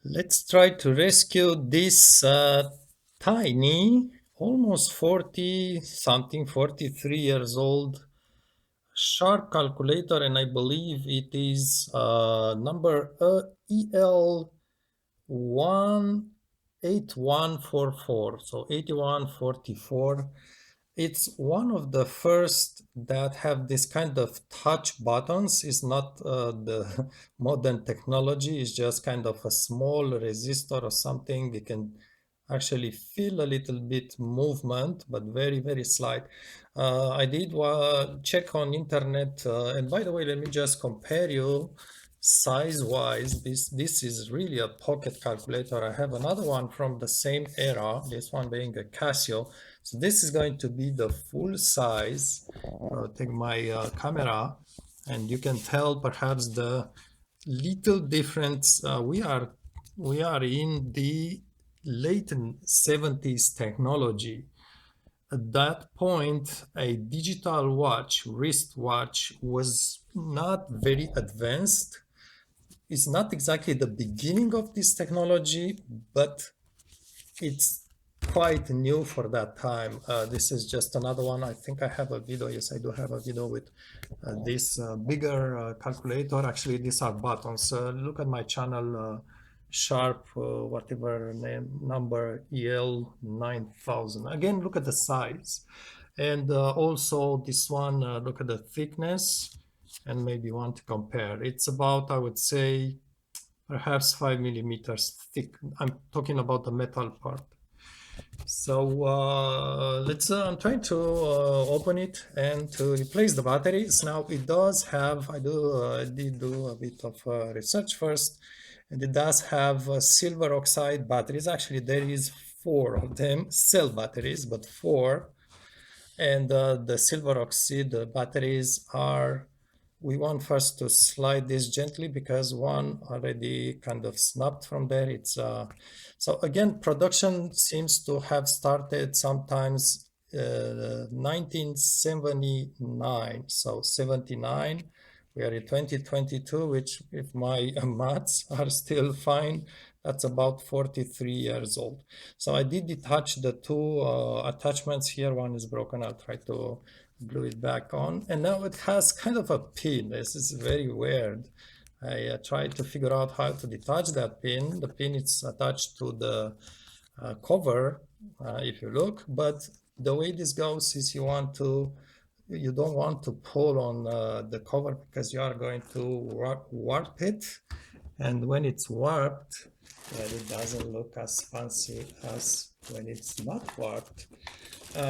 Let's try to rescue this tiny, almost 40 something, 43 years old Sharp calculator, and I believe it is number EL18144, so 8144. It's one of the first that have this kind of touch buttons. It's not the modern technology. It's just kind of a small resistor or something. You can actually feel a little bit movement, but very, very slight. I did check on internet, and by the way, let me just compare you size-wise. This is really a pocket calculator. I have another one from the same era. This one being a Casio. So this is going to be the full size. I'll take my camera, and you can tell perhaps the little difference. We are in the late 70s technology. At that point, a digital watch, wristwatch, was not very advanced. It's not exactly the beginning of this technology, but it's quite new for that time. This is just another one. I think I have a video. Yes, I do have a video with this bigger calculator. Actually, these are buttons. Look at my channel, Sharp, whatever name, number EL9000. Again, look at the size. And also this one, look at the thickness, and maybe want to compare. It's about, I would say, perhaps 5 millimeters thick. I'm talking about the metal part. So I'm trying to open it and to replace the batteries. Now it does have, I did do a bit of research first, and it does have silver oxide batteries. Actually, there is four of them, cell batteries, but four. And the silver oxide batteries are, we want first to slide this gently because one already kind of snapped from there. So again, production seems to have started sometimes 1979. So 79, we are in 2022, which if my maths are still fine, that's about 43 years old. So I did detach the two attachments here. One is broken. I'll try to glue it back on. And now it has kind of a pin. This is very weird. I tried to figure out how to detach that pin. The pin is attached to the cover, if you look. But the way this goes is you don't want to pull on the cover because you are going to warp it. And when it's warped, well, it doesn't look as fancy as when it's not warped.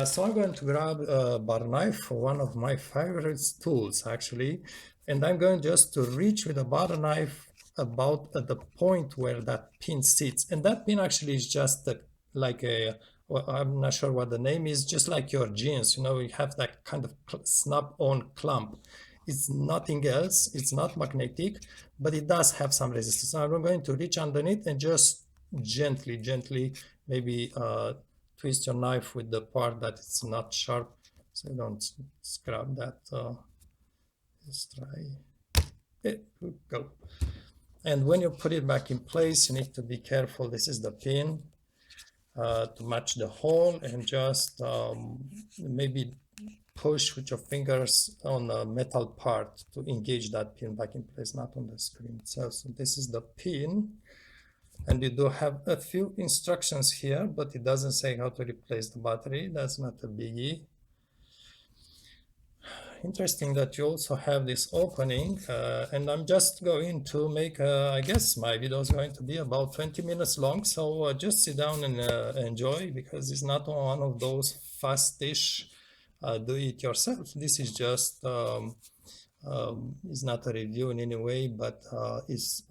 So I'm going to grab a bar knife, one of my favorite tools actually, and I'm going just to reach with a bar knife about at the point where that pin sits. And that pin actually is just like a, well, I'm not sure what the name is, just like your jeans, you have that kind of snap-on clamp. It's nothing else, it's not magnetic, but it does have some resistance. So I'm going to reach underneath and just gently, maybe twist your knife with the part that it's not sharp, so you don't scrap that. Let's try. There we go. And when you put it back in place, you need to be careful. This is the pin to match the hole, and just maybe push with your fingers on a metal part to engage that pin back in place, not on the screen itself. So this is the pin. And you do have a few instructions here, but it doesn't say how to replace the battery. That's not a biggie. Interesting that you also have this opening, and I'm just going to make, I guess my video is going to be about 20 minutes long, so just sit down and enjoy, because it's not one of those fast-ish do it yourself. This is just is not a review in any way, but is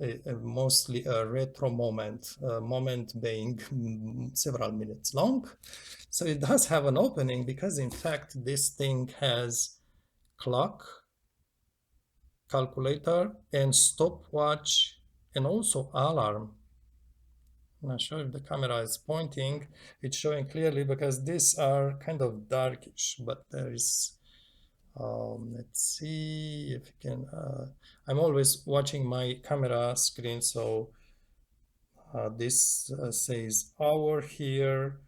mostly a retro moment being several minutes long. So it does have an opening because in fact this thing has clock, calculator, and stopwatch, and also alarm. I'm not sure if the camera is pointing. It's showing clearly because these are kind of darkish, but there is let's see if you can I'm always watching my camera screen, so This says hour here,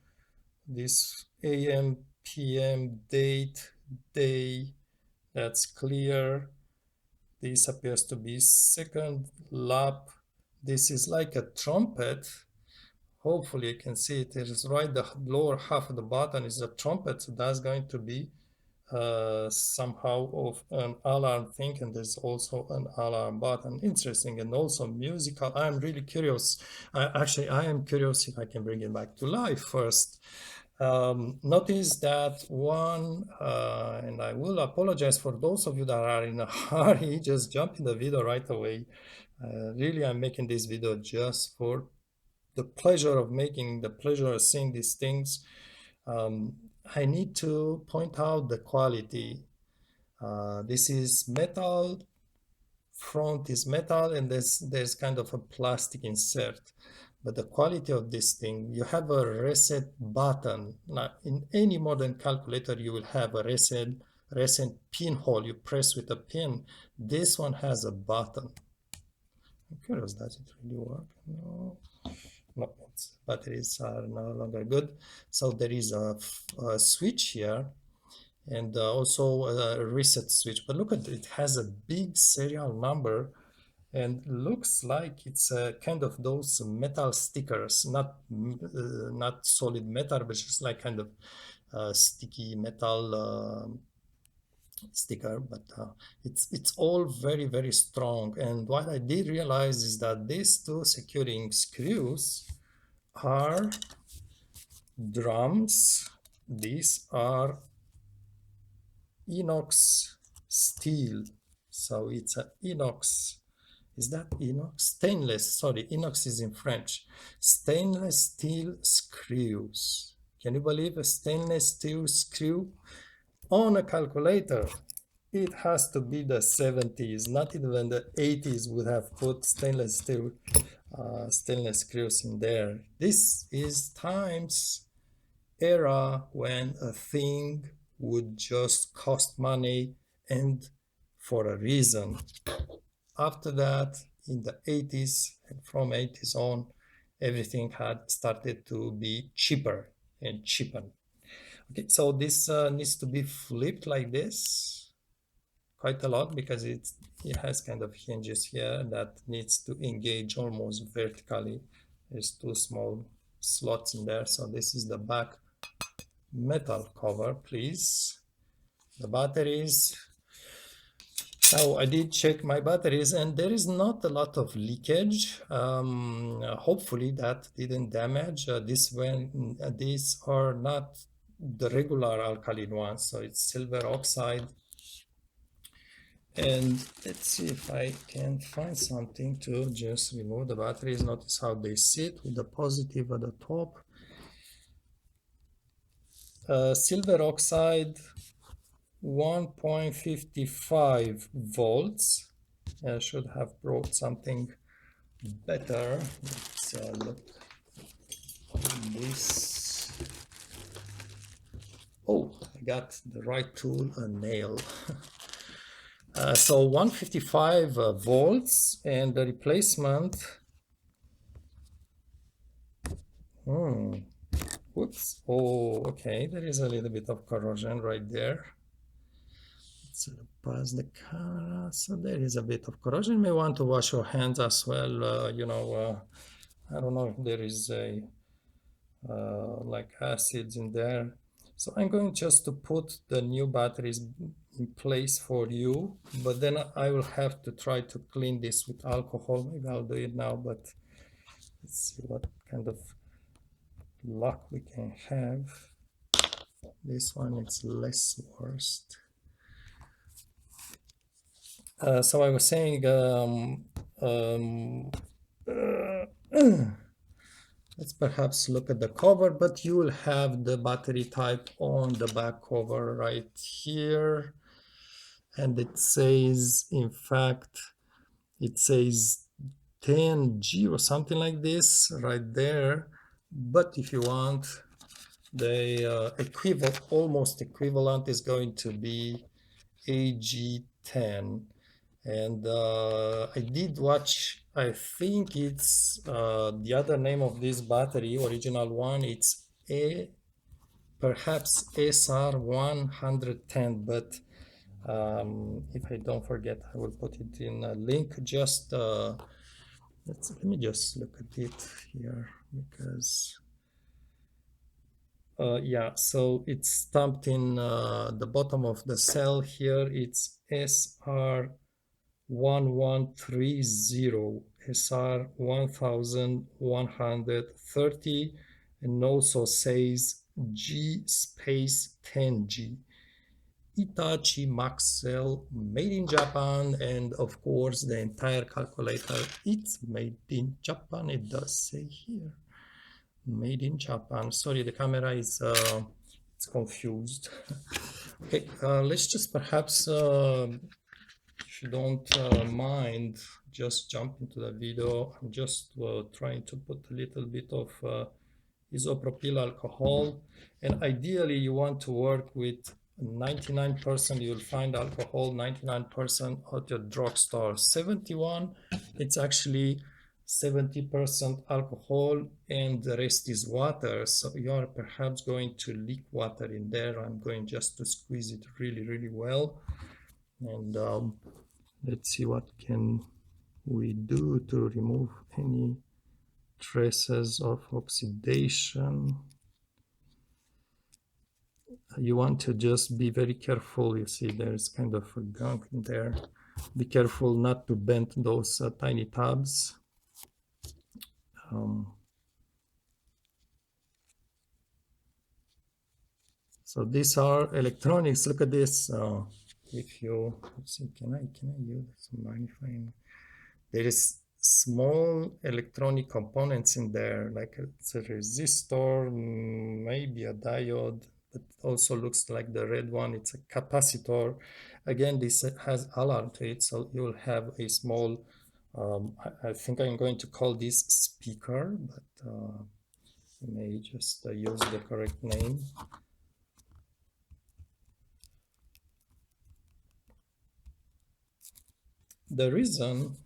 this AM, PM, date, day, that's clear. This appears to be second lap. This is like a trumpet. Hopefully you can see it. It is right, the lower half of the button is a trumpet, so that's going to be somehow of an alarm thing, and there's also an alarm button. Interesting. And also musical. I'm really curious. I am curious if I can bring it back to life first. Notice that one, and I will apologize for those of you that are in a hurry, just jump in the video right away. Really, I'm making this video just for the pleasure of making, the pleasure of seeing these things. I need to point out the quality. This is metal, front is metal, and there's kind of a plastic insert. But the quality of this thing, you have a reset button. Now, in any modern calculator, you will have a reset pinhole. You press with a pin. This one has a button. I'm curious, does it really work? No, batteries are no longer good. So there is a switch here, and also a reset switch. But look at it, it has a big serial number, and looks like it's a kind of those metal stickers, not solid metal, but just like kind of sticky metal sticker. But it's all very, very strong. And what I did realize is that these two securing screws are drums. These are inox steel, so it's an inox. Is that inox? Stainless, sorry, inox is in French. Stainless steel screws. Can you believe a stainless steel screw on a calculator? It has to be the 70s, not even the 80s would have put stainless steel stainless screws in there. This is times era when a thing would just cost money, and for a reason. After that, in the 80s and from 80s on, everything had started to be cheaper and cheaper. Okay, so this needs to be flipped like this quite a lot, because it has kind of hinges here that needs to engage almost vertically. There's two small slots in there. So this is the back metal cover, please. The batteries. Now I did check my batteries, and there is not a lot of leakage. Hopefully that didn't damage this when these are not the regular alkaline ones, so it's silver oxide. And let's see if I can find something to just remove the batteries. Notice how they sit with the positive at the top. Silver oxide, 1.55 volts. I should have brought something better. Let's look at this. Oh, I got the right tool, a nail. So 155 volts, and the replacement. Whoops. Oh, okay. There is a little bit of corrosion right there. Let's pass the camera. So there is a bit of corrosion. You may want to wash your hands as well. You know, I don't know if there is a like acids in there. So I'm going just to put the new batteries in place for you, but then I will have to try to clean this with alcohol. Maybe I'll do it now, but let's see what kind of luck we can have. This one is less worst. So I was saying, let's perhaps look at the cover, but you will have the battery type on the back cover right here. And it says, in fact, it says 10G or something like this right there. But if you want, the almost equivalent is going to be AG10. And I did watch, I think it's the other name of this battery, original one, it's perhaps SR110, but if I don't forget, I will put it in a link. Just let me just look at it here, because yeah, so it's stamped in the bottom of the cell here. It's SR1130, SR1130, and also says G space 10G. Hitachi Maxell, made in Japan, and of course the entire calculator, it's made in Japan. It does say here, made in Japan. Sorry, the camera is it's confused. Okay, let's just perhaps, if you don't mind, just jump into the video. I'm just trying to put a little bit of isopropyl alcohol, and ideally you want to work with 99%. You'll find alcohol 99% at your drugstore. 71, it's actually 70% alcohol and the rest is water. So you are perhaps going to leak water in there. I'm going just to squeeze it really well. And let's see what can we do to remove any traces of oxidation. You want to just be very careful. You see there's kind of a gunk in there. Be careful not to bend those tiny tabs. So these are electronics. Look at this. If you, let's see, can I use some magnifying? There is small electronic components in there, like it's a resistor, maybe a diode, but also looks like the red one, it's a capacitor. Again, this has alarm to it, so you'll have a small, I think I'm going to call this speaker, but you may just use the correct name. The reason,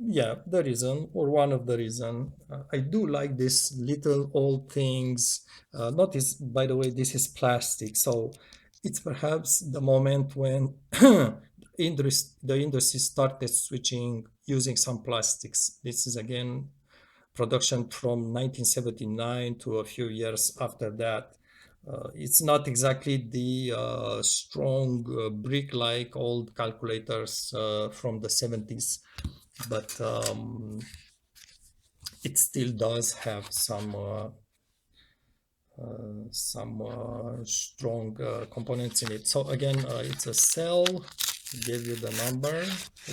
yeah, the reason, or one of the reason, I do like this little old things. Notice, by the way, this is plastic, so it's perhaps the moment when the industry started switching, using some plastics. This is again production from 1979 to a few years after that. It's not exactly the strong brick-like old calculators from the 70s, but it still does have some strong components in it. So again, it's a cell. Give you the number.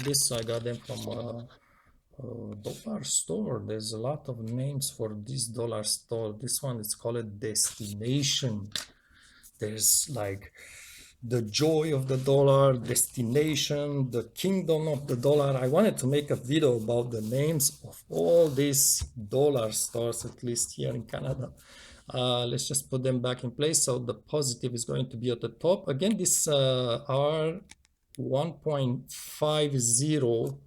This I got them from dollar store. There's a lot of names for this dollar store. This one is called Destination. There's like the joy of the dollar, Destination, the kingdom of the dollar. I wanted to make a video about the names of all these dollar stores, at least here in Canada. Let's just put them back in place. So the positive is going to be at the top. Again, these are 1.50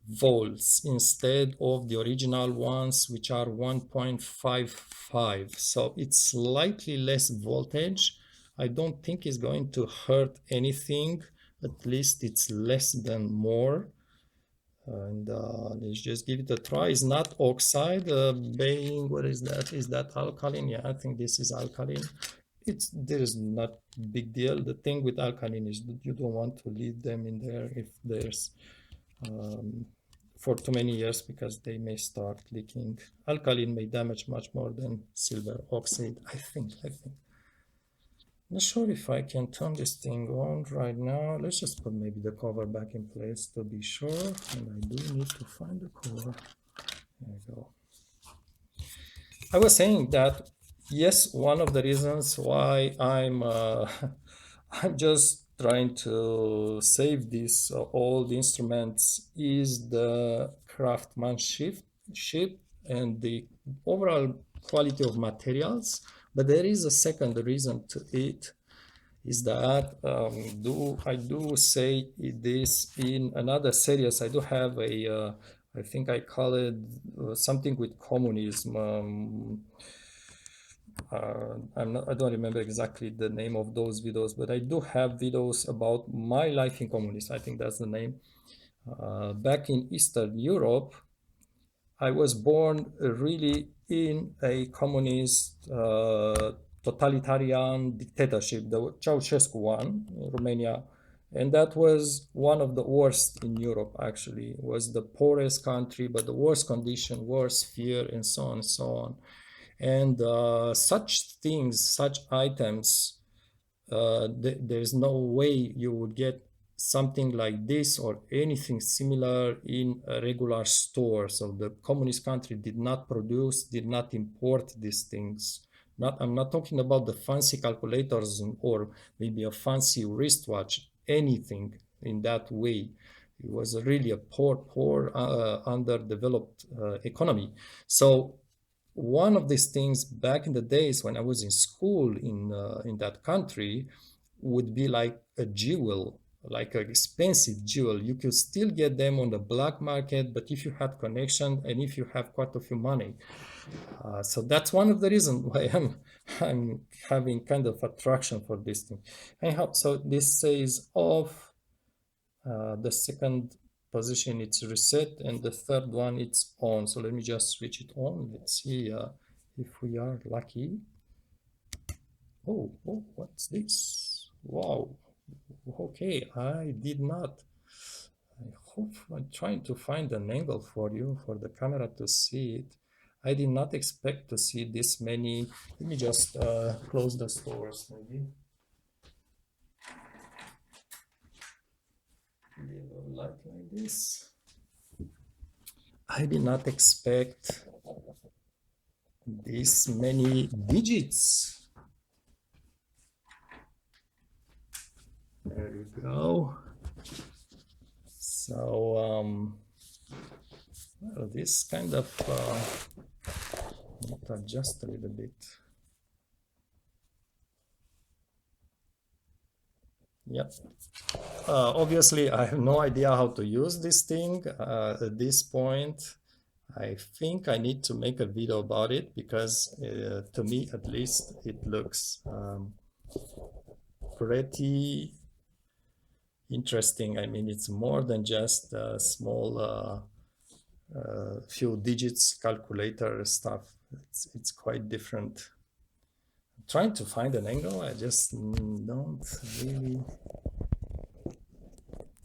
volts instead of the original ones, which are 1.55. So it's slightly less voltage. I don't think it's going to hurt anything. At least it's less than more. And let's just give it a try. It's not oxide. Being, what is that? Is that alkaline? Yeah, I think this is alkaline. There is not big deal. The thing with alkaline is that you don't want to leave them in there if there's for too many years, because they may start leaking. Alkaline may damage much more than silver oxide, I think. Not sure if I can turn this thing on right now. Let's just put maybe the cover back in place to be sure. And I do need to find the cover. There we go. I was saying that, yes, one of the reasons why I'm I'm just trying to save these old instruments is the craftsmanship and the overall quality of materials. But there is a second reason to it. is that I do say this in another series. I do have a I think I call it something with communism. I don't remember exactly the name of those videos, but I do have videos about my life in communism. I think that's the name. Back in Eastern Europe, I was born really in a communist totalitarian dictatorship, the Ceausescu one in Romania. And that was one of the worst in Europe, actually. It was the poorest country, but the worst condition, worst fear, and so on and so on. And such things, such items, there's no way you would get something like this or anything similar in a regular store. So the communist country did not produce, did not import these things. I'm not talking about the fancy calculators or maybe a fancy wristwatch, anything in that way. It was really a poor, underdeveloped economy. So one of these things back in the days when I was in school in that country would be like a jewel, like an expensive jewel. You could still get them on the black market, but if you had connection and if you have quite a few money. So that's one of the reasons why I'm having kind of attraction for this thing. Anyhow, so this says off. The second position it's reset, and the third one it's on. So let me just switch it on. Let's see if we are lucky. Oh, what's this? Wow. Okay, I did not. I hope I'm trying to find an angle for you, for the camera to see it. I did not expect to see this many. Let me just close the stores maybe. Leave a light like this. I did not expect this many digits. There you go. So well, this kind of need to adjust a little bit. Yep. Obviously, I have no idea how to use this thing at this point. I think I need to make a video about it because to me, at least, it looks pretty interesting. I mean, it's more than just a small few digits calculator stuff. It's quite different. I'm trying to find an angle. I just don't really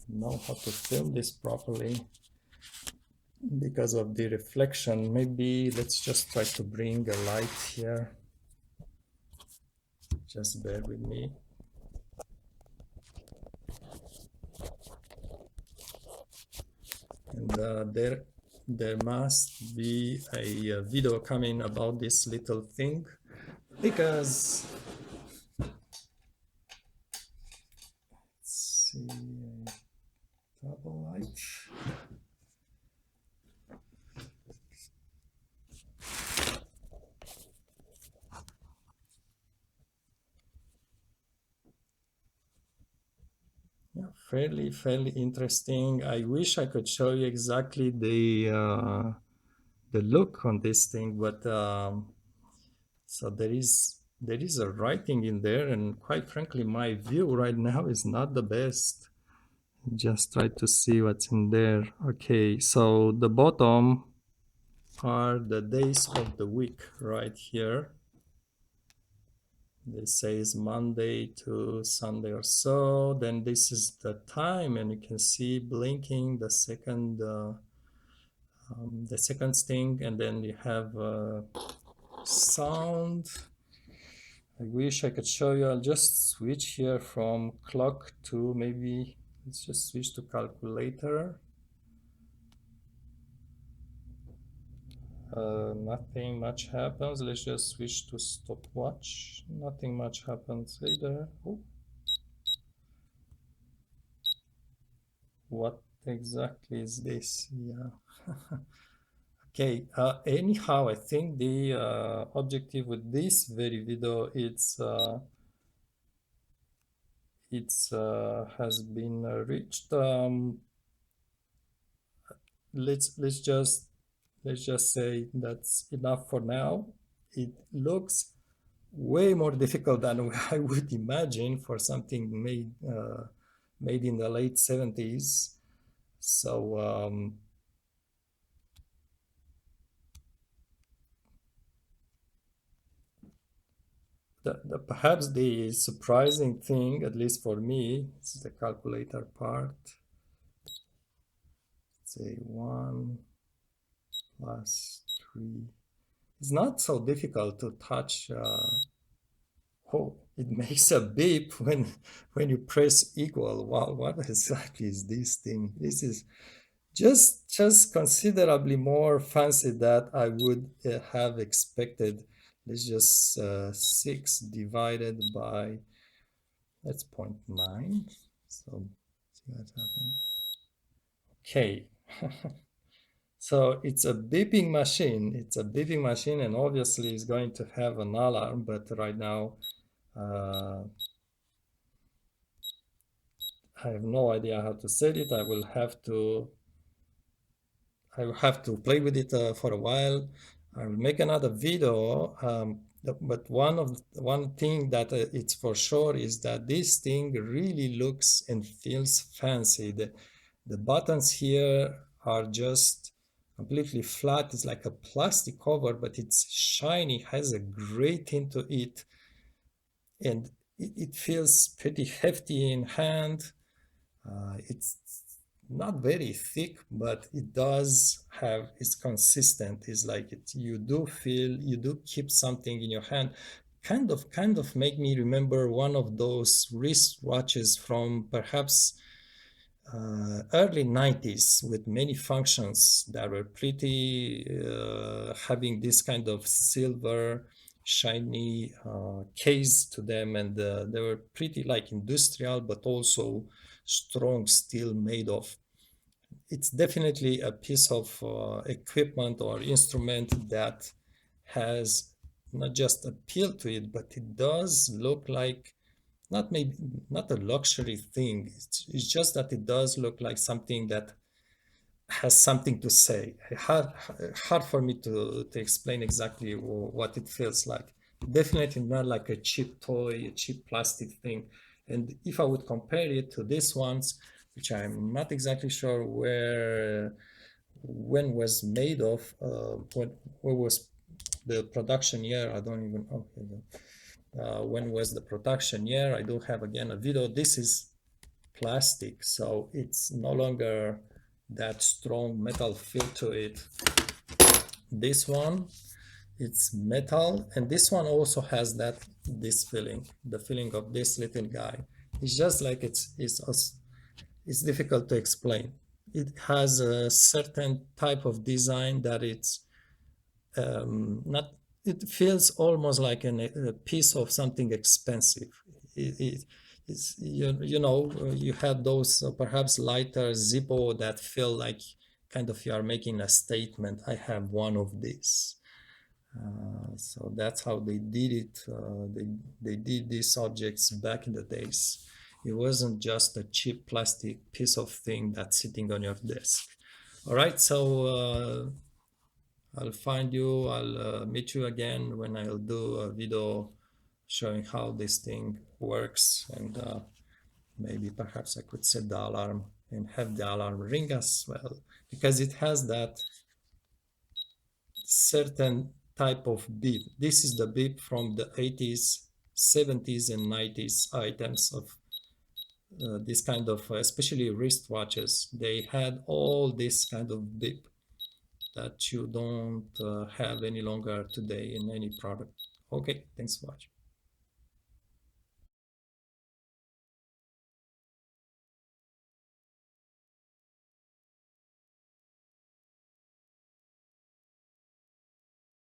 know how to film this properly because of the reflection. Maybe let's just try to bring a light here. Just bear with me. And there must be a video coming about this little thing because let's see, double light. Yeah, fairly interesting. I wish I could show you exactly the look on this thing, but so there is a writing in there, and quite frankly, my view right now is not the best. Just try to see what's in there. Okay, so the bottom are the days of the week right here. This says Monday to Sunday or so. Then this is the time, and you can see blinking the second thing, and then you have sound. I wish I could show you. I'll just switch here from clock to maybe let's just switch to calculator. Nothing much happens. Let's just switch to stopwatch. Nothing much happens either. Oh. What exactly is this? Yeah. Okay. Anyhow, I think the objective with this very video is it's has been reached. Let's just say that's enough for now. It looks way more difficult than I would imagine for something made in the late 70s. So perhaps the surprising thing, at least for me, this is the calculator part. Say 1 plus 3. It's not so difficult to touch. Oh, it makes a beep when you press equal. Wow, what exactly is this thing? This is just considerably more fancy that I would have expected. Let's just 6 divided by, that's 0.9. So see what's happening. Okay. So it's a beeping machine. It's a beeping machine, and obviously it's going to have an alarm, but right now uh, I have no idea how to set it. I will have to play with it for a while. I will make another video. But one thing that it's for sure is that this thing really looks and feels fancy. The buttons here are just completely flat. It's like a plastic cover, but it's shiny, has a gray tint to it, and it feels pretty hefty in hand. It's not very thick, but it does have, it's consistent. It's like you do feel, you do keep something in your hand. Kind of make me remember one of those wristwatches from perhaps early 90s with many functions that were pretty having this kind of silver shiny case to them, and they were pretty like industrial but also strong steel made of. It's definitely a piece of equipment or instrument that has not just appeal to it, but it does look like not maybe not a luxury thing. It's just that it does look like something that has something to say. Hard for me to explain exactly what it feels like. Definitely not like a cheap toy, a cheap plastic thing. And if I would compare it to these ones, which I'm not exactly sure when was made of, what was the production year? I don't even know. When was the production year? I do have again a video. This is plastic, so it's no longer that strong metal feel to it. This one, it's metal, and this one also has this feeling, the feeling of this little guy. It's just like it's difficult to explain. It has a certain type of design that it's not, it feels almost like a piece of something expensive. It's, you have those perhaps lighter Zippo that feel like kind of you are making a statement. I have one of these. So that's how they did it. They did these objects back in the days. It wasn't just a cheap plastic piece of thing that's sitting on your desk. All right, so I'll meet you again when I'll do a video showing how this thing works, and maybe perhaps I could set the alarm and have the alarm ring as well, because it has that certain type of beep. This is the beep from the 80s, 70s, and 90s items of this kind of, especially wristwatches. They had all this kind of beep that you don't have any longer today in any product. Okay, thanks for watching.